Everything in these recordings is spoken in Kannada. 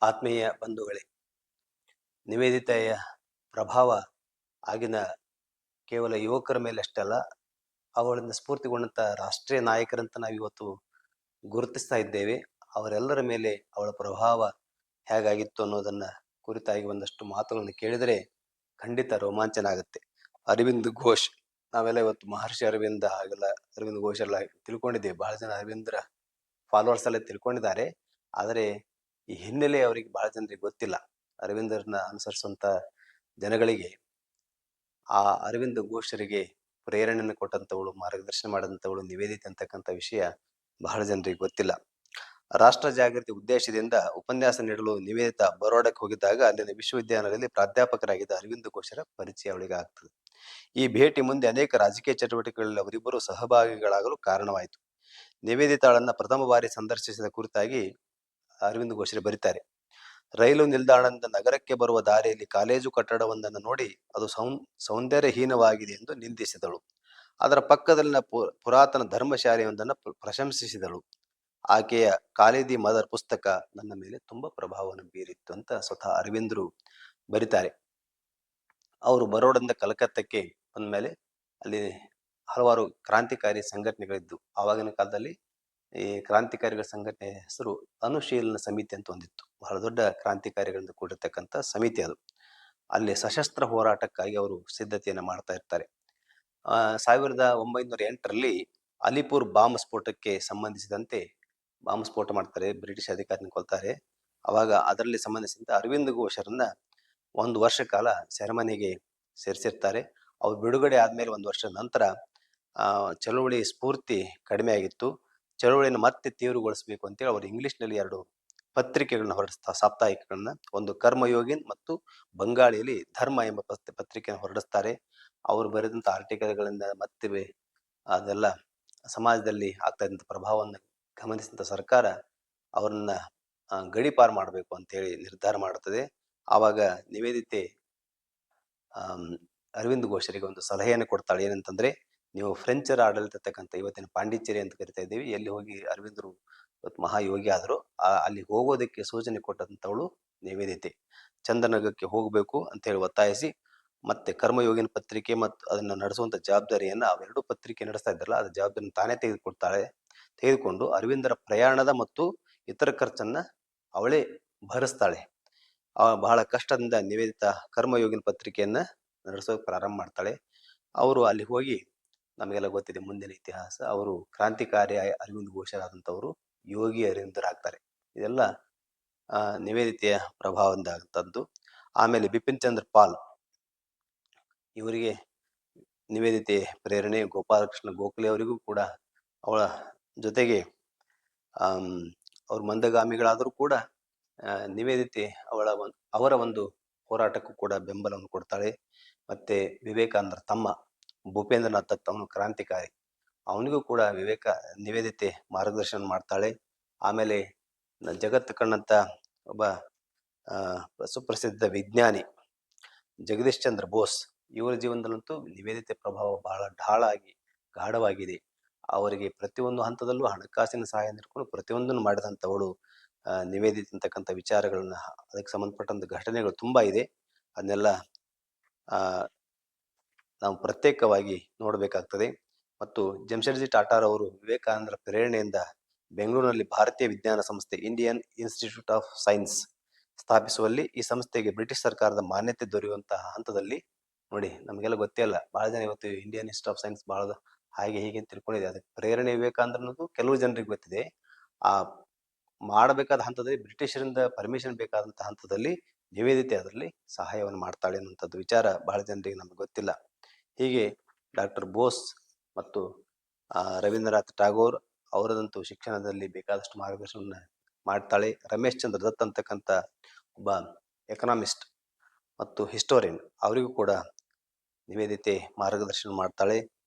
ಆತ್ಮೀಯ ಬಂಧುಗಳೇ, ನಿವೇದಿತೆಯ ಪ್ರಭಾವ ಆಗಿನ ಕೇವಲ ಯುವಕರ ಮೇಲೆ ಅಷ್ಟೇ ಅಲ್ಲ, ಅವಳಿಂದ ಸ್ಫೂರ್ತಿಗೊಂಡಂಥ ರಾಷ್ಟ್ರೀಯ ನಾಯಕರಂತ ನಾವಿವತ್ತು ಗುರುತಿಸ್ತಾ ಇದ್ದೇವೆ. ಅವರೆಲ್ಲರ ಮೇಲೆ ಅವಳ ಪ್ರಭಾವ ಹೇಗಾಗಿತ್ತು ಅನ್ನೋದನ್ನ ಕುರಿತಾಗಿ ಒಂದಷ್ಟು ಮಾತುಗಳನ್ನು ಕೇಳಿದರೆ ಖಂಡಿತ ರೋಮಾಂಚನ ಆಗುತ್ತೆ. ಅರವಿಂದ್ ಘೋಷ್, ನಾವೆಲ್ಲ ಇವತ್ತು ಮಹರ್ಷಿ ಅರವಿಂದ ಹಾಗೆಲ್ಲ ಅರವಿಂದ್ ಘೋಷ್ ಎಲ್ಲ ತಿಳ್ಕೊಂಡಿದ್ದೇವೆ. ಬಹಳ ಜನ ಅರವಿಂದ್ರ ಫಾಲೋವರ್ಸ್ ಎಲ್ಲ ತಿಳ್ಕೊಂಡಿದ್ದಾರೆ. ಆದರೆ ಈ ಹಿನ್ನೆಲೆ ಅವರಿಗೆ ಬಹಳ ಜನರಿಗೆ ಗೊತ್ತಿಲ್ಲ. ಅರವಿಂದರನ್ನ ಅನುಸರಿಸುವಂತ ಜನಗಳಿಗೆ ಆ ಅರವಿಂದ ಘೋಷರಿಗೆ ಪ್ರೇರಣೆಯನ್ನು ಕೊಟ್ಟಂತವಳು, ಮಾರ್ಗದರ್ಶನ ಮಾಡಿದಂಥವಳು ನಿವೇದಿತೆ ಅಂತಕ್ಕಂಥ ವಿಷಯ ಬಹಳ ಜನರಿಗೆ ಗೊತ್ತಿಲ್ಲ. ರಾಷ್ಟ್ರ ಜಾಗೃತಿ ಉದ್ದೇಶದಿಂದ ಉಪನ್ಯಾಸ ನೀಡಲು ನಿವೇದಿತಾ ಬರೋಡಕ್ಕೆ ಹೋಗಿದ್ದಾಗ ಅಲ್ಲಿನ ವಿಶ್ವವಿದ್ಯಾಲಯದಲ್ಲಿ ಪ್ರಾಧ್ಯಾಪಕರಾಗಿದ್ದ ಅರವಿಂದ ಘೋಷರ ಪರಿಚಯ ಅವಳಿಗೆ ಆಗ್ತದೆ. ಈ ಭೇಟಿ ಮುಂದೆ ಅನೇಕ ರಾಜಕೀಯ ಚಟುವಟಿಕೆಗಳಲ್ಲಿ ಅವರಿಬ್ಬರು ಸಹಭಾಗಿಗಳಾಗಲು ಕಾರಣವಾಯಿತು. ನಿವೇದಿತಾಳನ್ನ ಪ್ರಥಮ ಬಾರಿ ಸಂದರ್ಶಿಸಿದ ಕುರಿತಾಗಿ ಅರವಿಂದ ಘೋಷರು ಬರೀತಾರೆ. ರೈಲು ನಿಲ್ದಾಣದಿಂದ ನಗರಕ್ಕೆ ಬರುವ ದಾರಿಯಲ್ಲಿ ಕಾಲೇಜು ಕಟ್ಟಡವೊಂದನ್ನು ನೋಡಿ ಅದು ಸೌಂದರ್ಯಹೀನವಾಗಿದೆ ಎಂದು ನಿಂದಿಸಿದಳು. ಅದರ ಪಕ್ಕದಲ್ಲಿನ ಪುರಾತನ ಧರ್ಮಶಾಲೆಯೊಂದನ್ನು ಪ್ರಶಂಸಿಸಿದಳು. ಆಕೆಯ ಖಾಲಿದಿ ಮದರ್ ಪುಸ್ತಕ ನನ್ನ ಮೇಲೆ ತುಂಬಾ ಪ್ರಭಾವವನ್ನು ಬೀರಿತ್ತು ಅಂತ ಸ್ವತಃ ಅರವಿಂದರು ಬರೀತಾರೆ. ಅವರು ಬರೋಡದಿಂದ ಕಲ್ಕತ್ತಕ್ಕೆ ಬಂದ್ಮೇಲೆ ಅಲ್ಲಿ ಹಲವಾರು ಕ್ರಾಂತಿಕಾರಿ ಸಂಘಟನೆಗಳಿದ್ದು, ಆವಾಗಿನ ಕಾಲದಲ್ಲಿ ಈ ಕ್ರಾಂತಿಕಾರಿಗಳ ಸಂಘಟನೆ ಹೆಸರು ಅನುಶೀಲನ ಸಮಿತಿ ಅಂತ ಒಂದಿತ್ತು. ಬಹಳ ದೊಡ್ಡ ಕ್ರಾಂತಿಕಾರಿಗಳಿಂದ ಕೂಡಿರ್ತಕ್ಕಂಥ ಸಮಿತಿ ಅದು. ಅಲ್ಲಿ ಸಶಸ್ತ್ರ ಹೋರಾಟಕ್ಕಾಗಿ ಅವರು ಸಿದ್ಧತೆಯನ್ನು ಮಾಡ್ತಾ ಇರ್ತಾರೆ. 1908ರಲ್ಲಿ ಅಲಿಪುರ್ ಬಾಂಬ್ ಸ್ಫೋಟಕ್ಕೆ ಸಂಬಂಧಿಸಿದಂತೆ ಬಾಂಬ್ ಸ್ಫೋಟ ಮಾಡ್ತಾರೆ, ಬ್ರಿಟಿಷ್ ಅಧಿಕಾರಿನ ಕೊಲ್ತಾರೆ. ಅವಾಗ ಅದರಲ್ಲಿ ಸಂಬಂಧಿಸಿದಂತೆ ಅರವಿಂದ್ ಘೋಷರನ್ನ 1 ವರ್ಷ ಕಾಲ ಸೆರೆಮನೆಗೆ ಸೇರಿಸಿರ್ತಾರೆ. ಅವ್ರು ಬಿಡುಗಡೆ ಆದ್ಮೇಲೆ 1 ವರ್ಷದ ನಂತರ ಚಳುವಳಿ ಸ್ಫೂರ್ತಿ ಕಡಿಮೆ ಆಗಿತ್ತು. ಚಳುವಳಿಯನ್ನು ಮತ್ತೆ ತೀವ್ರಗೊಳಿಸಬೇಕು ಅಂತೇಳಿ ಅವರು ಇಂಗ್ಲಿಷ್ನಲ್ಲಿ 2 ಪತ್ರಿಕೆಗಳನ್ನ ಹೊರಡಿಸ್ತಾ, ಸಾಪ್ತಾಹಿಕಗಳನ್ನ, ಒಂದು ಕರ್ಮಯೋಗಿನ್ ಮತ್ತು ಬಂಗಾಳಿಯಲ್ಲಿ ಧರ್ಮ ಎಂಬ ಪತ್ರಿಕೆಯನ್ನು ಹೊರಡಿಸ್ತಾರೆ. ಅವರು ಬರೆದಂತ ಆರ್ಟಿಕಲ್ಗಳಿಂದ ಮತ್ತೆ ಅದೆಲ್ಲ ಸಮಾಜದಲ್ಲಿ ಆಗ್ತಾ ಇದ್ದಂಥ ಪ್ರಭಾವವನ್ನು ಗಮನಿಸಿದಂಥ ಸರ್ಕಾರ ಅವರನ್ನ ಗಡೀಪಾರು ಮಾಡಬೇಕು ಅಂತ ಹೇಳಿ ನಿರ್ಧಾರ ಮಾಡುತ್ತದೆ. ಆವಾಗ ನಿವೇದಿತೆ ಅರವಿಂದ್ ಘೋಷರಿಗೆ ಒಂದು ಸಲಹೆಯನ್ನು ಕೊಡ್ತಾಳೆ. ಏನಂತಂದ್ರೆ, ನೀವು ಫ್ರೆಂಚರ ಆಡಳಿತ ಇರ್ತಕ್ಕಂಥ ಇವತ್ತಿನ ಪಾಂಡಿಚೇರಿ ಅಂತ ಕರಿತಾ ಇದ್ದೀವಿ, ಎಲ್ಲಿ ಹೋಗಿ ಅರವಿಂದರು ಇವತ್ತು ಮಹಾಯೋಗಿ ಆದರು, ಅಲ್ಲಿ ಹೋಗೋದಕ್ಕೆ ಸೂಚನೆ ಕೊಟ್ಟಂತವಳು ನಿವೇದಿತೆ. ಚಂದನಗರಕ್ಕೆ ಹೋಗಬೇಕು ಅಂತ ಹೇಳಿ ಒತ್ತಾಯಿಸಿ, ಮತ್ತೆ ಕರ್ಮಯೋಗಿನ ಪತ್ರಿಕೆ ಮತ್ತು ಅದನ್ನ ನಡೆಸುವಂತ ಜವಾಬ್ದಾರಿಯನ್ನ ಅವೆರಡು ಪತ್ರಿಕೆ ನಡೆಸ್ತಾ ಇದ್ದಲ್ಲ, ಅದ್ರ ಜವಾಬ್ದಾರಿಯನ್ನು ತಾನೇ ತೆಗೆದುಕೊಂಡು ಅರವಿಂದರ ಪ್ರಯಾಣದ ಮತ್ತು ಇತರ ಖರ್ಚನ್ನ ಅವಳೇ ಭರಿಸ್ತಾಳೆ. ಬಹಳ ಕಷ್ಟದಿಂದ ನಿವೇದಿತಾ ಕರ್ಮಯೋಗಿನ ಪತ್ರಿಕೆಯನ್ನ ನಡೆಸೋಕೆ ಪ್ರಾರಂಭ ಮಾಡ್ತಾಳೆ. ಅವರು ಅಲ್ಲಿ ಹೋಗಿ, ನಮಗೆಲ್ಲ ಗೊತ್ತಿದೆ ಮುಂದಿನ ಇತಿಹಾಸ, ಅವರು ಕ್ರಾಂತಿಕಾರಿ ಅರವಿಂದ್ ಘೋಷರಾದಂಥವರು ಯೋಗಿ ಅರವಿಂದರಾಗ್ತಾರೆ. ಇದೆಲ್ಲ ನಿವೇದಿತೆಯ ಪ್ರಭಾವದಿಂದ ಆಗಂತದ್ದು. ಆಮೇಲೆ ಬಿಪಿನ್ ಚಂದ್ರ ಪಾಲ್, ಇವರಿಗೆ ನಿವೇದಿತೆ ಪ್ರೇರಣೆ. ಗೋಪಾಲಕೃಷ್ಣ ಗೋಖಲೆ ಅವರಿಗೂ ಕೂಡ ಅವಳ ಜೊತೆಗೆ ಅವ್ರ ಮಂದಗಾಮಿಗಳಾದರೂ ಕೂಡ ನಿವೇದಿತೆ ಅವರ ಒಂದು ಹೋರಾಟಕ್ಕೂ ಕೂಡ ಬೆಂಬಲವನ್ನು ಕೊಡ್ತಾಳೆ. ಮತ್ತೆ ವಿವೇಕಾನಂದರ ತಮ್ಮ ಭೂಪೇಂದ್ರನಾಥ್ ದತ್, ಅವನು ಕ್ರಾಂತಿಕಾರಿ, ಅವನಿಗೂ ಕೂಡ ನಿವೇದಿತೆ ಮಾರ್ಗದರ್ಶನ ಮಾಡ್ತಾಳೆ. ಆಮೇಲೆ ಜಗತ್ ಕಂಡಂತ ಒಬ್ಬ ಸುಪ್ರಸಿದ್ಧ ವಿಜ್ಞಾನಿ ಜಗದೀಶ್ ಚಂದ್ರ ಬೋಸ್, ಇವರ ಜೀವನದಲ್ಲಂತೂ ನಿವೇದಿತೆ ಪ್ರಭಾವ ಬಹಳ ಗಾಢವಾಗಿದೆ. ಅವರಿಗೆ ಪ್ರತಿಯೊಂದು ಹಂತದಲ್ಲೂ ಹಣಕಾಸಿನ ಸಹಾಯ ನೀಡಿಕೊಂಡು ಪ್ರತಿಯೊಂದನ್ನು ಮಾಡಿದಂಥವಳು ನಿವೇದಿತೆ ಅಂತಕ್ಕಂಥ ವಿಚಾರಗಳನ್ನ, ಅದಕ್ಕೆ ಸಂಬಂಧಪಟ್ಟಂತ ಘಟನೆಗಳು ತುಂಬಾ ಇದೆ. ಅದನ್ನೆಲ್ಲ ನಾವು ಪ್ರತ್ಯೇಕವಾಗಿ ನೋಡಬೇಕಾಗ್ತದೆ. ಮತ್ತು ಜಮ್ಶೆಡ್ಜಿ ಟಾಟಾರವರು ವಿವೇಕಾನಂದರ ಪ್ರೇರಣೆಯಿಂದ ಬೆಂಗಳೂರಿನಲ್ಲಿ ಭಾರತೀಯ ವಿಜ್ಞಾನ ಸಂಸ್ಥೆ, ಇಂಡಿಯನ್ ಇನ್ಸ್ಟಿಟ್ಯೂಟ್ ಆಫ್ ಸೈನ್ಸ್ ಸ್ಥಾಪಿಸುವಲ್ಲಿ ಈ ಸಂಸ್ಥೆಗೆ ಬ್ರಿಟಿಷ್ ಸರ್ಕಾರದ ಮಾನ್ಯತೆ ದೊರೆಯುವಂತಹ ಹಂತದಲ್ಲಿ, ನೋಡಿ ನಮಗೆಲ್ಲ ಗೊತ್ತೇ ಇಲ್ಲ, ಬಹಳ ಜನ ಇವತ್ತು ಇಂಡಿಯನ್ ಇನ್ಸ್ಟಿಟ್ಯೂಟ್ ಆಫ್ ಸೈನ್ಸ್ ಬಹಳ ಹಾಗೆ ಹೀಗೆ ತಿಳ್ಕೊಂಡಿದೆ. ಅದಕ್ಕೆ ಪ್ರೇರಣೆ ವಿವೇಕಾನಂದ ಅನ್ನೋದು ಕೆಲವು ಜನರಿಗೆ ಗೊತ್ತಿದೆ. ಆ ಮಾಡಬೇಕಾದ ಹಂತದಲ್ಲಿ ಬ್ರಿಟಿಷರಿಂದ ಪರ್ಮಿಷನ್ ಬೇಕಾದಂತ ಹಂತದಲ್ಲಿ ನಿವೇದಿತೆ ಅದರಲ್ಲಿ ಸಹಾಯವನ್ನು ಮಾಡ್ತಾಳೆ ಅನ್ನುವಂಥದ್ದು ವಿಚಾರ ಬಹಳ ಜನರಿಗೆ ನಮ್ಗೆ ಗೊತ್ತಿಲ್ಲ. ಹೀಗೆ ಡಾಕ್ಟರ್ ಬೋಸ್ ಮತ್ತು ರವೀಂದ್ರನಾಥ್ ಟಾಗೋರ್ ಅವರದಂತೂ ಶಿಕ್ಷಣದಲ್ಲಿ ಬೇಕಾದಷ್ಟು ಮಾರ್ಗದರ್ಶನ ಮಾಡ್ತಾಳೆ. ರಮೇಶ್ ಚಂದ್ರ ದತ್ ಅಂತಕ್ಕಂಥ ಒಬ್ಬ ಎಕನಾಮಿಸ್ಟ್ ಮತ್ತು ಹಿಸ್ಟೋರಿಯನ್, ಅವರಿಗೂ ಕೂಡ ನಿವೇದಿತೆ ಮಾರ್ಗದರ್ಶನ ಮಾಡ್ತಾಳೆ.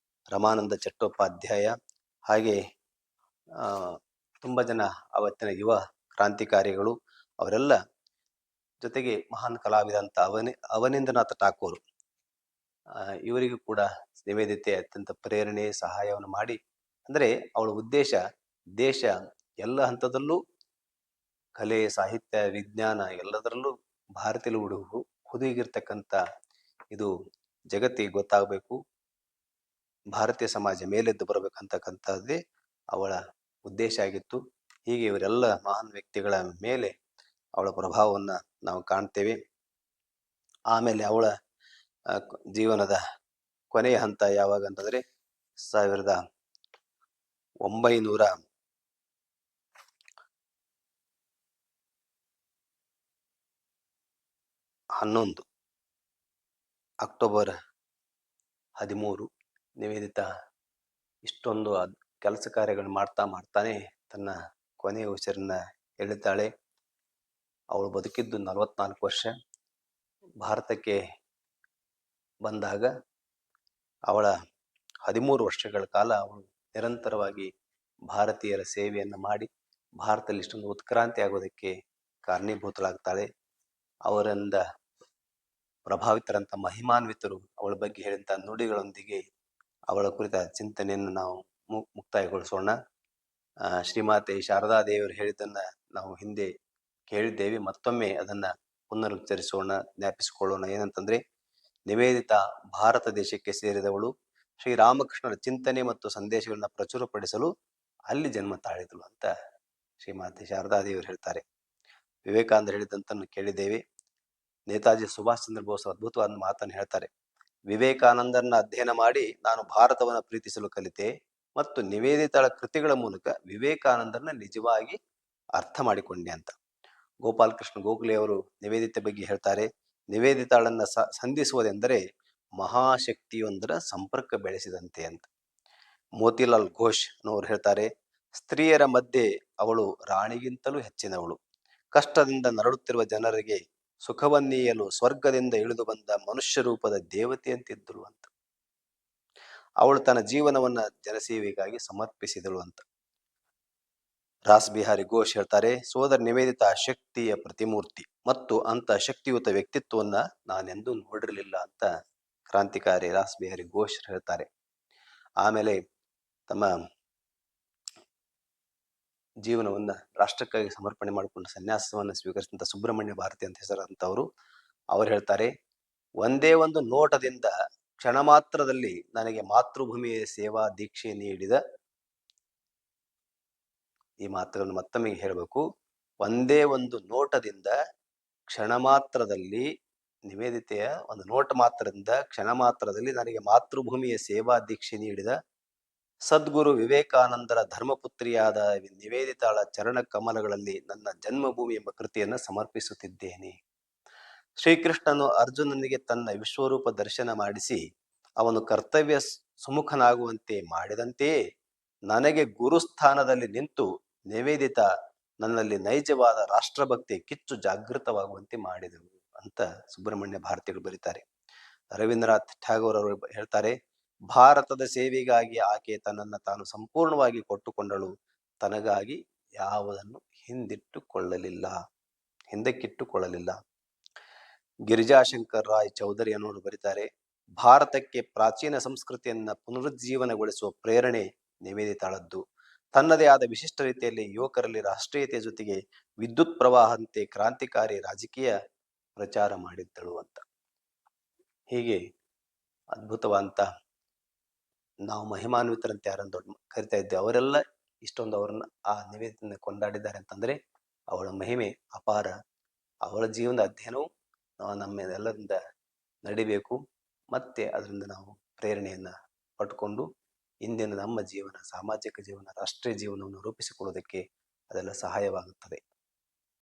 ರಮಾನಂದ ಚಟ್ಟೋಪಾಧ್ಯಾಯ, ಹಾಗೆ ತುಂಬಾ ಜನ ಅವತ್ತಿನ ಯುವ ಕ್ರಾಂತಿಕಾರಿಗಳು, ಅವರೆಲ್ಲ, ಜೊತೆಗೆ ಮಹಾನ್ ಕಲಾವಿದ ಅಂತ ಅವನೀಂದ್ರನಾಥ ಠಾಕೂರ್, ಇವರಿಗೂ ಕೂಡ ನಿವೇದಿತೆ ಅತ್ಯಂತ ಪ್ರೇರಣೆ ಸಹಾಯವನ್ನು ಮಾಡಿ, ಅಂದ್ರೆ ಅವಳ ಉದ್ದೇಶ ದೇಶ ಎಲ್ಲ ಹಂತದಲ್ಲೂ ಕಲೆ, ಸಾಹಿತ್ಯ, ವಿಜ್ಞಾನ ಎಲ್ಲದರಲ್ಲೂ ಭಾರತೀಯ ಹುದುಗಿರ್ತಕ್ಕಂಥ ಇದು ಜಗತ್ತಿಗೆ ಗೊತ್ತಾಗಬೇಕು, ಭಾರತೀಯ ಸಮಾಜ ಮೇಲೆದ್ದು ಬರಬೇಕಂತಕ್ಕಂಥದ್ದೇ ಅವಳ ಉದ್ದೇಶ ಆಗಿತ್ತು. ಹೀಗೆ ಇವರೆಲ್ಲ ಮಹಾನ್ ವ್ಯಕ್ತಿಗಳ ಮೇಲೆ ಅವಳ ಪ್ರಭಾವವನ್ನು ನಾವು ಕಾಣ್ತೇವೆ. ಆಮೇಲೆ ಅವಳ ಜೀವನದ ಕೊನೆಯ ಹಂತ ಯಾವಾಗ ಅಂತಂದ್ರೆ 1911 ಅಕ್ಟೋಬರ್ 13 ನಿವೇದಿತಾ ಇಷ್ಟೊಂದು ಕೆಲಸ ಕಾರ್ಯಗಳು ಮಾಡ್ತಾನೆ ತನ್ನ ಕೊನೆಯ ಉಸಿರನ್ನ ಎಳಿತಾಳೆ. ಅವಳು ಬದುಕಿದ್ದು 44 ವರ್ಷ. ಭಾರತಕ್ಕೆ ಬಂದಾಗ ಅವಳ 13 ವರ್ಷಗಳ ಕಾಲ ಅವಳು ನಿರಂತರವಾಗಿ ಭಾರತೀಯರ ಸೇವೆಯನ್ನು ಮಾಡಿ ಭಾರತದಲ್ಲಿ ಇಷ್ಟೊಂದು ಉತ್ಕ್ರಾಂತಿ ಆಗೋದಕ್ಕೆ ಕಾರಣೀಭೂತರಾಗ್ತಾಳೆ. ಅವರಿಂದ ಪ್ರಭಾವಿತರಂತ ಮಹಿಮಾನ್ವಿತರು ಅವಳ ಬಗ್ಗೆ ಹೇಳಿದಂಥ ನುಡಿಗಳೊಂದಿಗೆ ಅವಳ ಕುರಿತ ಚಿಂತನೆಯನ್ನು ನಾವು ಮುಕ್ತಾಯಗೊಳಿಸೋಣ. ಶ್ರೀಮಾತೆ ಶಾರದಾದೇವಿಯವರು ಹೇಳಿದ್ದನ್ನ ನಾವು ಹಿಂದೆ ಕೇಳಿದ್ದೇವೆ, ಮತ್ತೊಮ್ಮೆ ಅದನ್ನ ಪುನರುಚ್ಚರಿಸೋಣ, ಜ್ಞಾಪಿಸಿಕೊಳ್ಳೋಣ. ಏನಂತಂದ್ರೆ, ನಿವೇದಿತಾ ಭಾರತ ದೇಶಕ್ಕೆ ಸೇರಿದವಳು. ಶ್ರೀರಾಮಕೃಷ್ಣರ ಚಿಂತನೆ ಮತ್ತು ಸಂದೇಶಗಳನ್ನ ಪ್ರಚುರಪಡಿಸಲು ಅಲ್ಲಿ ಜನ್ಮ ತಾಳಿದಳು ಅಂತ ಶ್ರೀಮಾತೆ ಶಾರದಾದೇವಿಯವರು ಹೇಳ್ತಾರೆ. ವಿವೇಕಾನಂದರು ಹೇಳಿದಂತನ್ನು ಕೇಳಿದ್ದೇವೆ. ನೇತಾಜಿ ಸುಭಾಷ್ ಚಂದ್ರ ಬೋಸ್ ಅದ್ಭುತವಾದ ಮಾತನ್ನು ಹೇಳ್ತಾರೆ. ವಿವೇಕಾನಂದರನ್ನ ಅಧ್ಯಯನ ಮಾಡಿ ನಾನು ಭಾರತವನ್ನು ಪ್ರೀತಿಸಲು ಕಲಿತೆ ಮತ್ತು ನಿವೇದಿತಾಳ ಕೃತಿಗಳ ಮೂಲಕ ವಿವೇಕಾನಂದರನ್ನ ನಿಜವಾಗಿ ಅರ್ಥ ಮಾಡಿಕೊಂಡೆ ಅಂತ. ಗೋಪಾಲ್ ಕೃಷ್ಣ ಗೋಖಲೆ ಅವರು ನಿವೇದಿತೆ ಬಗ್ಗೆ ಹೇಳ್ತಾರೆ, ನಿವೇದಿತಾಳನ್ನ ಸಂಧಿಸುವುದೆಂದರೆ ಮಹಾಶಕ್ತಿಯೊಂದರ ಸಂಪರ್ಕ ಬೆಳೆಸಿದಂತೆ ಅಂತ. ಮೋತಿಲಾಲ್ ಘೋಷ್ ಅನ್ನೋರು ಹೇಳ್ತಾರೆ, ಸ್ತ್ರೀಯರ ಮಧ್ಯೆ ಅವಳು ರಾಣಿಗಿಂತಲೂ ಹೆಚ್ಚಿನವಳು. ಕಷ್ಟದಿಂದ ನರಳುತ್ತಿರುವ ಜನರಿಗೆ ಸುಖವನ್ನೀಯಲು ಸ್ವರ್ಗದಿಂದ ಇಳಿದು ಬಂದ ಮನುಷ್ಯ ರೂಪದ ದೇವತೆಯಂತಿದ್ದಳು ಅಂತ. ಅವಳು ತನ್ನ ಜೀವನವನ್ನ ಜನಸೇವೆಗಾಗಿ ಸಮರ್ಪಿಸಿದಳು ಅಂತ. ರಾಸ್ ಬಿಹಾರಿ ಘೋಷ್ ಹೇಳ್ತಾರೆ, ಸೋದರ ನಿವೇದಿತಾ ಶಕ್ತಿಯ ಪ್ರತಿಮೂರ್ತಿ ಮತ್ತು ಅಂತ ಶಕ್ತಿಯುತ ವ್ಯಕ್ತಿತ್ವವನ್ನ ನಾನೆಂದೂ ನೋಡಿರಲಿಲ್ಲ ಅಂತ ಕ್ರಾಂತಿಕಾರಿ ರಾಸ್ ಬಿಹಾರಿ ಘೋಷ್ ಹೇಳ್ತಾರೆ. ಆಮೇಲೆ ತಮ್ಮ ಜೀವನವನ್ನ ರಾಷ್ಟ್ರಕ್ಕಾಗಿ ಸಮರ್ಪಣೆ ಮಾಡಿಕೊಂಡು ಸನ್ಯಾಸವನ್ನ ಸ್ವೀಕರಿಸಿದಂತ ಸುಬ್ರಹ್ಮಣ್ಯ ಭಾರತಿ ಅಂತ ಹೆಸರಂತವರು ಅವ್ರು ಹೇಳ್ತಾರೆ, ಒಂದೇ ಒಂದು ನೋಟದಿಂದ ಕ್ಷಣ ಮಾತ್ರದಲ್ಲಿ ನನಗೆ ಮಾತೃಭೂಮಿಯ ಸೇವಾ ದೀಕ್ಷೆ ನೀಡಿದ, ಈ ಮಾತುಗಳನ್ನು ಮತ್ತೊಮ್ಮೆ ಹೇಳಬೇಕು, ಒಂದೇ ಒಂದು ನೋಟದಿಂದ ಕ್ಷಣ ಮಾತ್ರದಲ್ಲಿ, ನಿವೇದಿತೆಯ ಒಂದು ನೋಟ ಮಾತ್ರದಿಂದ ಕ್ಷಣ ಮಾತ್ರದಲ್ಲಿ ನನಗೆ ಮಾತೃಭೂಮಿಯ ಸೇವಾ ದೀಕ್ಷೆ ನೀಡಿದ ಸದ್ಗುರು ವಿವೇಕಾನಂದರ ಧರ್ಮಪುತ್ರಿಯಾದ ನಿವೇದಿತಾಳ ಚರಣ ಕಮಲಗಳಲ್ಲಿ ನನ್ನ ಜನ್ಮಭೂಮಿ ಎಂಬ ಕೃತಿಯನ್ನು ಸಮರ್ಪಿಸುತ್ತಿದ್ದೇನೆ. ಶ್ರೀಕೃಷ್ಣನು ಅರ್ಜುನನಿಗೆ ತನ್ನ ವಿಶ್ವರೂಪ ದರ್ಶನ ಮಾಡಿಸಿ ಅವನು ಕರ್ತವ್ಯ ಸುಮುಖನಾಗುವಂತೆ ಮಾಡಿದಂತೆಯೇ ನನಗೆ ಗುರುಸ್ಥಾನದಲ್ಲಿ ನಿಂತು ನಿವೇದಿತಾ ನನ್ನಲ್ಲಿ ನೈಜವಾದ ರಾಷ್ಟ್ರಭಕ್ತಿ ಕಿಚ್ಚು ಜಾಗೃತವಾಗುವಂತೆ ಮಾಡಿದವು ಅಂತ ಸುಬ್ರಹ್ಮಣ್ಯ ಭಾರತಿಗಳು ಬರೀತಾರೆ. ರವೀಂದ್ರನಾಥ್ ಠಾಗೋರ್ ಅವರು ಹೇಳ್ತಾರೆ, ಭಾರತದ ಸೇವೆಗಾಗಿ ಆಕೆ ತನ್ನನ್ನು ತಾನು ಸಂಪೂರ್ಣವಾಗಿ ಕೊಟ್ಟುಕೊಂಡಳು, ತನಗಾಗಿ ಯಾವುದನ್ನು ಹಿಂದಕ್ಕಿಟ್ಟುಕೊಳ್ಳಲಿಲ್ಲ. ಗಿರಿಜಾಶಂಕರ್ ರಾಯ್ ಚೌಧರಿ ಅನ್ನೋರು ಬರೀತಾರೆ, ಭಾರತಕ್ಕೆ ಪ್ರಾಚೀನ ಸಂಸ್ಕೃತಿಯನ್ನ ಪುನರುಜ್ಜೀವನಗೊಳಿಸುವ ಪ್ರೇರಣೆ ನಿವೇದಿತಾಳದ್ದು. ತನ್ನದೇ ಆದ ವಿಶಿಷ್ಟ ರೀತಿಯಲ್ಲಿ ಯುವಕರಲ್ಲಿ ರಾಷ್ಟ್ರೀಯತೆಯ ಜೊತೆಗೆ ವಿದ್ಯುತ್ ಪ್ರವಾಹಂತೆ ಕ್ರಾಂತಿಕಾರಿ ರಾಜಕೀಯ ಪ್ರಚಾರ ಮಾಡಿದ್ದಳು ಅಂತ. ಹೀಗೆ ಅದ್ಭುತವಂತ, ನಾವು ಮಹಿಮಾನ್ವಿತರಂತೆ ಯಾರನ್ನು ದೊಡ್ಡ ಕರಿತಾ ಇದ್ದೇವೆ, ಅವರೆಲ್ಲ ಇಷ್ಟೊಂದು ಅವರನ್ನ ಆ ನಿವೇದಿತನ ಕೊಂಡಾಡಿದ್ದಾರೆ ಅಂತಂದ್ರೆ ಅವಳ ಮಹಿಮೆ ಅಪಾರ. ಅವಳ ಜೀವನದ ಅಧ್ಯಯನವು ನಮ್ಮೆಲ್ಲರಿಂದ ನಡಿಬೇಕು. ಮತ್ತೆ ಅದರಿಂದ ನಾವು ಪ್ರೇರಣೆಯನ್ನ ಪಡ್ಕೊಂಡು ಇಂದಿನ ನಮ್ಮ ಜೀವನ, ಸಾಮಾಜಿಕ ಜೀವನ, ರಾಷ್ಟ್ರೀಯ ಜೀವನವನ್ನು ರೂಪಿಸಿಕೊಳ್ಳೋದಕ್ಕೆ ಅದೆಲ್ಲ ಸಹಾಯವಾಗುತ್ತದೆ.